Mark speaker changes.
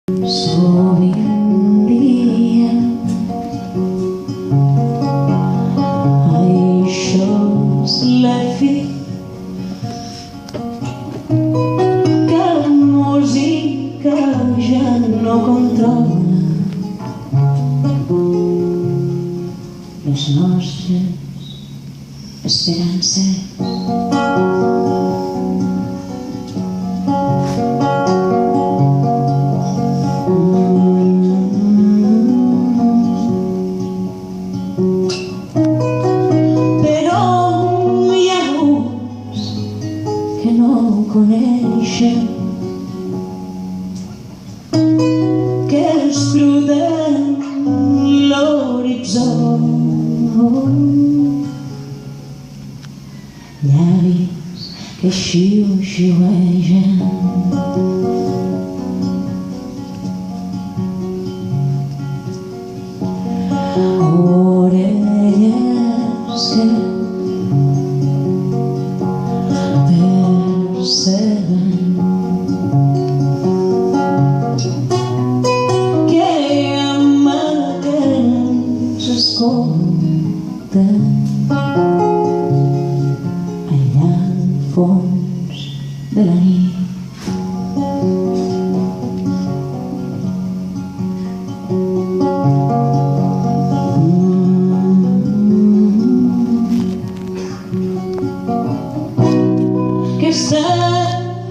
Speaker 1: Sovint dia això és la fi, que la música ja no controla les nostres esperances. Que no coneixen, que escruten l'horitzó, llavis que xiu-xiuegen, orelles que que amaguen s'escolten allà al fons de la nit.